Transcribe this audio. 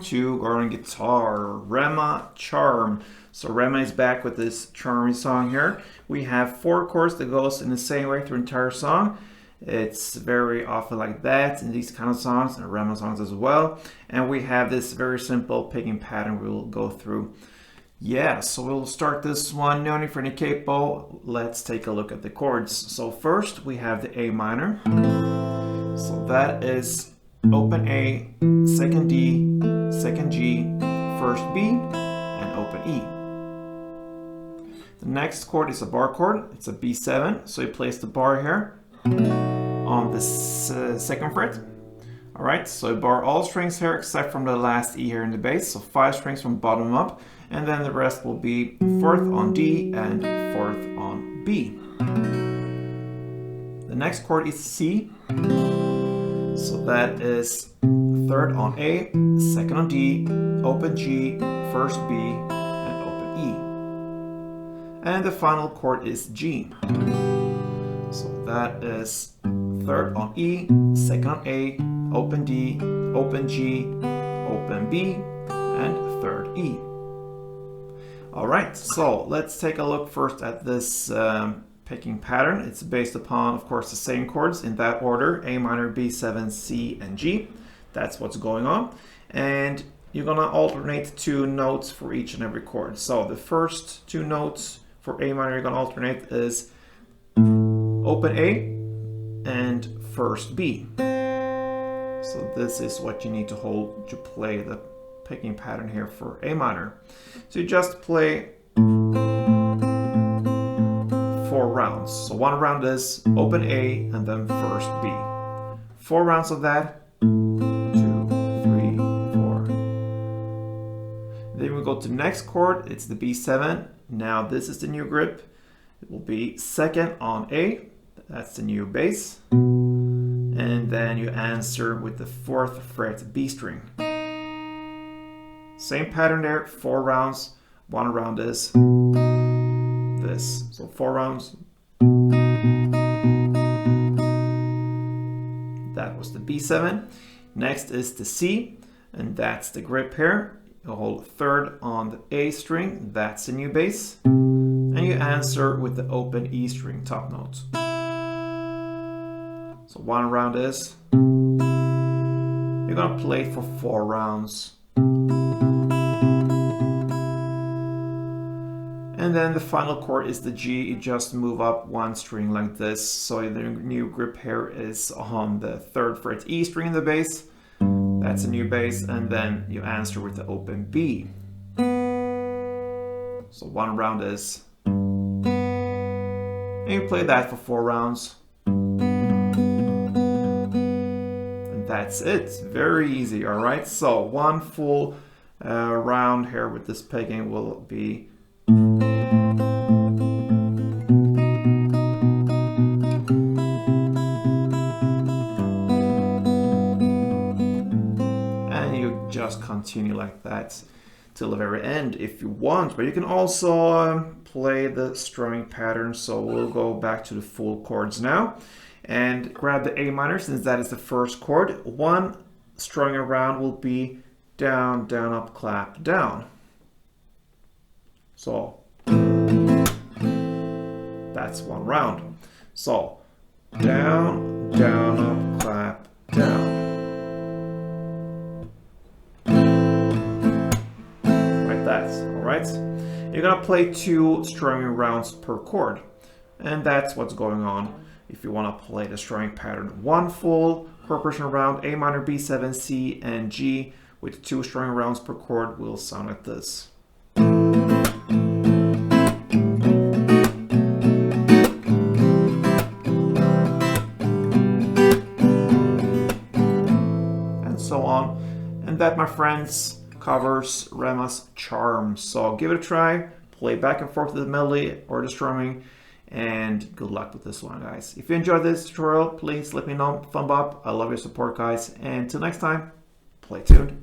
to go on guitar, Rema Charm. So Rema is back with this charming song here. We have 4 chords that goes in the same way through the entire song. It's very often like that in these kind of songs and Rema songs as well. And we have this very simple picking pattern we'll go through. Yeah, so we'll start this one. No need for any capo. Let's take a look at the chords. So first we have the A minor. So that is open A, second D, second G, first B, and open E. The next chord is a bar chord. It's a B7. So you place the bar here on the second fret. All right, so you bar all strings here except from the last E here in the bass. So 5 strings from bottom up, and then the rest will be 4th on D and 4th on B. The next chord is C. So that is 3rd on A, 2nd on D, open G, 1st B, and open E. And the final chord is G. So that is 3rd on E, 2nd on A, open D, open G, open B, and 3rd E. Alright, so let's take a look first at this picking pattern. It's based upon, of course, the same chords in that order: A minor, B7, C, and G. That's what's going on. And you're gonna alternate 2 notes for each and every chord. So the first 2 notes for A minor you're gonna alternate is open A and first B. So this is what you need to hold to play the picking pattern here for A minor. So you just play 4 rounds. So 1 round is open A and then first B. 4 rounds of that. 2, 3, 4. Then we go to the next chord. It's the B7. Now this is the new grip. It will be 2nd on A. That's the new bass. And then you answer with the 4th fret B string. Same pattern there, 4 rounds. 1 round is this. So 4 rounds. That was the B7. Next is the C, and that's the grip here. You hold 3rd on the A string, that's the new bass. And you answer with the open E string top note. So 1 round is, you're gonna play it for 4 rounds. And then the final chord is the G. You just move up 1 string like this. So the new grip here is on the 3rd fret E string in the bass. That's a new bass. And then you answer with the open B. So 1 round is, and you play that for 4 rounds. And that's it. Very easy, all right? So 1 full round here with this picking will be just continue like that till the very end if you want, but you can also play the strumming pattern. So we'll go back to the full chords now and grab the A minor, since that is the first chord. 1 strumming around will be down, down, up, clap, down. So that's 1 round. So down, down, up, clap, down. Alright, you're gonna play 2 strumming rounds per chord, and that's what's going on if you want to play the strumming pattern. 1 full chord progression round, A minor, B7, C, and G, with 2 strumming rounds per chord will sound like this. And so on. And that, my friends, covers Rema's Charm. So give it a try, play back and forth to the melody or the strumming, and good luck with this one, guys. If you enjoyed this tutorial, please let me know, thumb up. I love your support, guys, and until next time, play tuned.